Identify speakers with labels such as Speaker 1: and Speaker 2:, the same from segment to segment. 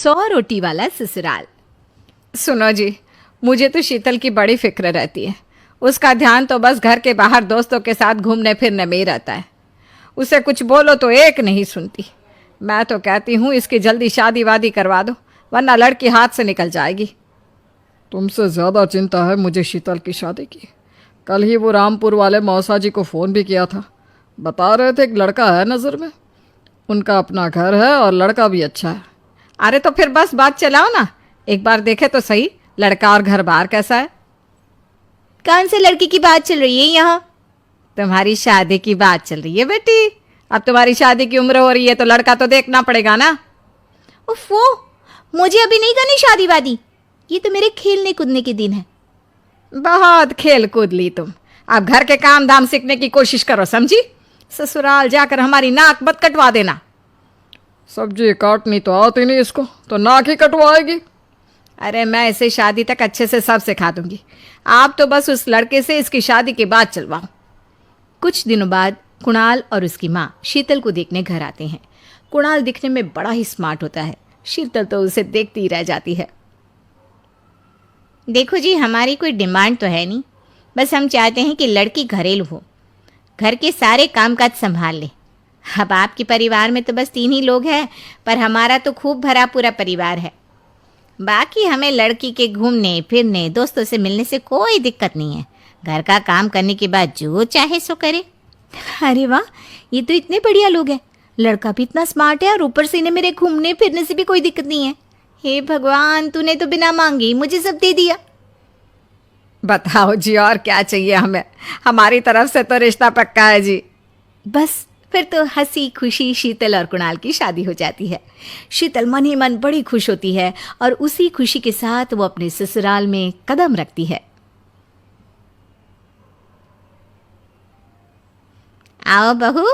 Speaker 1: 100 रोटी वाला ससुराल। सुनो जी, मुझे तो शीतल की बड़ी फिक्र रहती है। उसका ध्यान तो बस घर के बाहर दोस्तों के साथ घूमने फिरने में ही रहता है। उसे कुछ बोलो तो एक नहीं सुनती। मैं तो कहती हूँ इसकी जल्दी शादी वादी करवा दो, वरना लड़की हाथ से निकल जाएगी।
Speaker 2: तुमसे ज़्यादा चिंता है मुझे शीतल की शादी की। कल ही वो रामपुर वाले मौसा जी को फ़ोन भी किया था। बता रहे थे एक लड़का है नज़र में। उनका अपना घर है और लड़का भी अच्छा है।
Speaker 1: अरे तो फिर बस बात चलाओ ना, एक बार देखे तो सही लड़का और घर बार कैसा है।
Speaker 3: कौन से लड़की की बात चल रही है यहाँ?
Speaker 1: तुम्हारी शादी की बात चल रही है बेटी। अब तुम्हारी शादी की उम्र हो रही है तो लड़का तो देखना पड़ेगा ना।
Speaker 3: उफ़ो, मुझे अभी नहीं करनी शादी वादी। ये तो मेरे खेलने कूदने के दिन है।
Speaker 1: बहुत खेल कूद ली तुम। अब घर के काम धाम सीखने की कोशिश करो, समझी? ससुराल जाकर हमारी नाक मत कटवा देना।
Speaker 2: सब्जी काटनी तो आती नहीं इसको, तो नाक ही कटवाएगी।
Speaker 1: अरे मैं इसे शादी तक अच्छे से सब सिखा दूंगी। आप तो बस उस लड़के से इसकी शादी के बाद चलवाओ।
Speaker 3: कुछ दिनों बाद कुणाल और उसकी माँ शीतल को देखने घर आते हैं। कुणाल दिखने में बड़ा ही स्मार्ट होता है।
Speaker 1: शीतल तो उसे देखती ही रह जाती है।
Speaker 3: देखो जी, हमारी कोई डिमांड तो है नहीं, बस हम चाहते हैं कि लड़की घरेलू हो, घर के सारे कामकाज संभाल ले। अब आपके परिवार में तो बस 3 ही लोग हैं, पर हमारा तो खूब भरा पूरा परिवार है। बाकी हमें लड़की के घूमने फिरने दोस्तों से मिलने से कोई दिक्कत नहीं है। घर का काम करने के बाद जो चाहे सो करे। अरे वाह, ये तो इतने बढ़िया लोग हैं। लड़का भी इतना स्मार्ट है और ऊपर से इन्हें मेरे घूमने फिरने से भी कोई दिक्कत नहीं है। हे भगवान, तूने तो बिना मांगे ही मुझे सब दे दिया।
Speaker 1: बताओ जी, और क्या चाहिए हमें? हमारी तरफ से तो रिश्ता पक्का है जी।
Speaker 3: बस फिर तो हंसी खुशी शीतल और कुणाल की शादी हो जाती है। शीतल मन ही मन बड़ी खुश होती है और उसी खुशी के साथ वो अपने ससुराल में कदम रखती है। आओ बहू,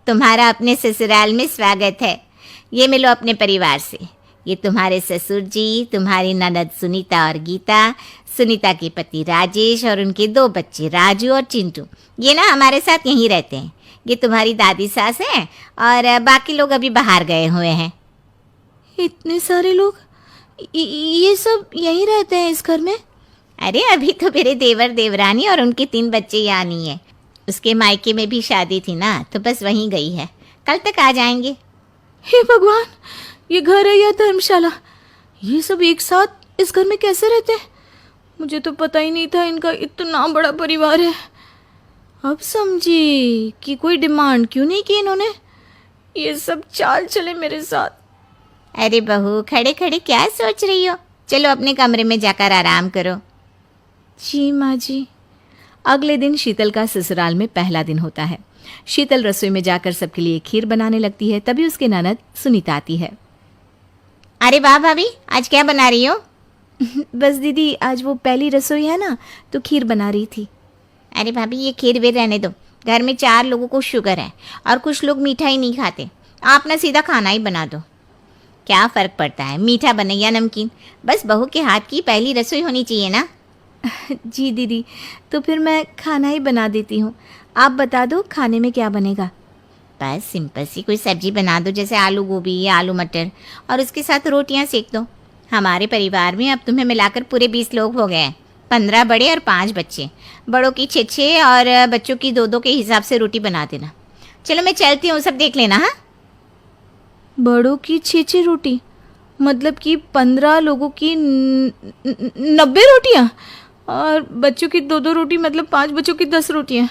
Speaker 3: तुम्हारा अपने ससुराल में स्वागत है। ये मिलो अपने परिवार से। ये तुम्हारे ससुर जी, तुम्हारी ननद सुनीता और गीता, सुनीता के पति राजेश और उनके 2 बच्चे राजू और चिंटू। ये ना हमारे साथ यहीं रहते हैं। ये तुम्हारी दादी सास हैं और बाकी लोग अभी बाहर गए हुए हैं। इतने सारे लोग, ये सब यहीं रहते हैं इस घर में? अरे अभी तो मेरे देवर देवरानी और उनके 3 बच्चे यहाँ नहीं है। उसके मायके में भी शादी थी ना, तो बस वहीं गई है। कल तक आ जाएंगे। हे भगवान, ये घर है या धर्मशाला? ये सब एक साथ इस घर में कैसे रहते हैं? मुझे तो पता ही नहीं था इनका इतना बड़ा परिवार है। अब समझी कि कोई डिमांड क्यों नहीं की इन्होंने। ये सब चाल चले मेरे साथ। अरे बहू, खड़े खड़े क्या सोच रही हो? चलो अपने कमरे में जाकर आराम करो। जी माँ जी।
Speaker 1: अगले दिन शीतल का ससुराल में पहला दिन होता है। शीतल रसोई में जाकर सबके लिए खीर बनाने लगती है। तभी उसके ननद सुनीता आती है।
Speaker 3: अरे वाह भाभी, आज क्या बना रही हो?
Speaker 1: बस दीदी, आज वो पहली रसोई है ना, तो खीर बना रही थी।
Speaker 3: अरे भाभी, ये खीर वीर रहने दो। घर में 4 लोगों को शुगर है और कुछ लोग मीठा ही नहीं खाते। आप ना सीधा खाना ही बना दो। क्या फ़र्क पड़ता है, मीठा बने या नमकीन, बस बहू के हाथ की पहली रसोई होनी चाहिए ना।
Speaker 1: जी दीदी, तो फिर मैं खाना ही बना देती हूँ। आप बता दो खाने में क्या बनेगा?
Speaker 3: बस सिंपल सी कोई सब्जी बना दो, जैसे आलू गोभी या आलू मटर, और उसके साथ रोटियां सेक दो। हमारे परिवार में अब तुम्हें मिलाकर पूरे 20 लोग हो गए हैं। 15 बड़े और 5 बच्चे। बड़ों की 6-6 और बच्चों की 2-2 के हिसाब से रोटी बना देना। चलो मैं चलती हूँ, सब देख लेना। हाँ,
Speaker 1: बड़ों की 6-6 रोटी, मतलब कि 15 लोगों की 90 रोटियाँ, और बच्चों की 2-2 रोटी, मतलब 5 बच्चों की 10 रोटियाँ।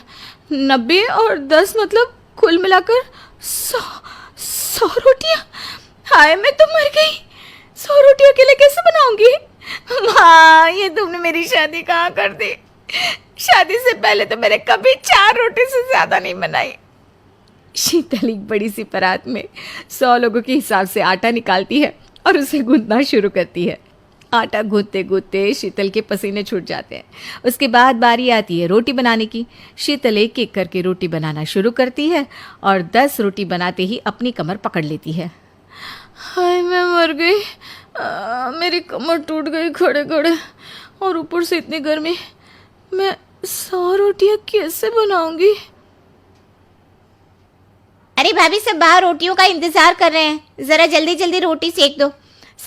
Speaker 1: 90 और 10 मतलब कुल मिलाकर 100 रोटियाँ। हाय, मैं तो मर गई। 100 रोटी अकेले कैसे बनाऊंगी? माँ, ये तुमने मेरी शादी कहाँ कर दी? शादी से पहले तो मैंने कभी 4 रोटी से ज़्यादा नहीं बनाई। शीतल एक बड़ी सी परात में 100 लोगों के हिसाब से आटा निकालती है और उसे गूंथना शुरू करती है। आटा गूंथते गूंथते शीतल के पसीने छूट जाते हैं। उसके बाद बारी आती है रोटी बनाने की। शीतल एक एक करके रोटी बनाना शुरू करती है और 10 रोटी बनाते ही अपनी कमर पकड़ लेती है। हाय, मैं मर गई। मेरी कमर टूट गई खड़े खड़े, और ऊपर से इतनी गर्मी। मैं 100 रोटियाँ कैसे बनाऊंगी?
Speaker 3: अरे भाभी, सब बाहर रोटियों का इंतजार कर रहे हैं। ज़रा जल्दी जल्दी रोटी सेक दो।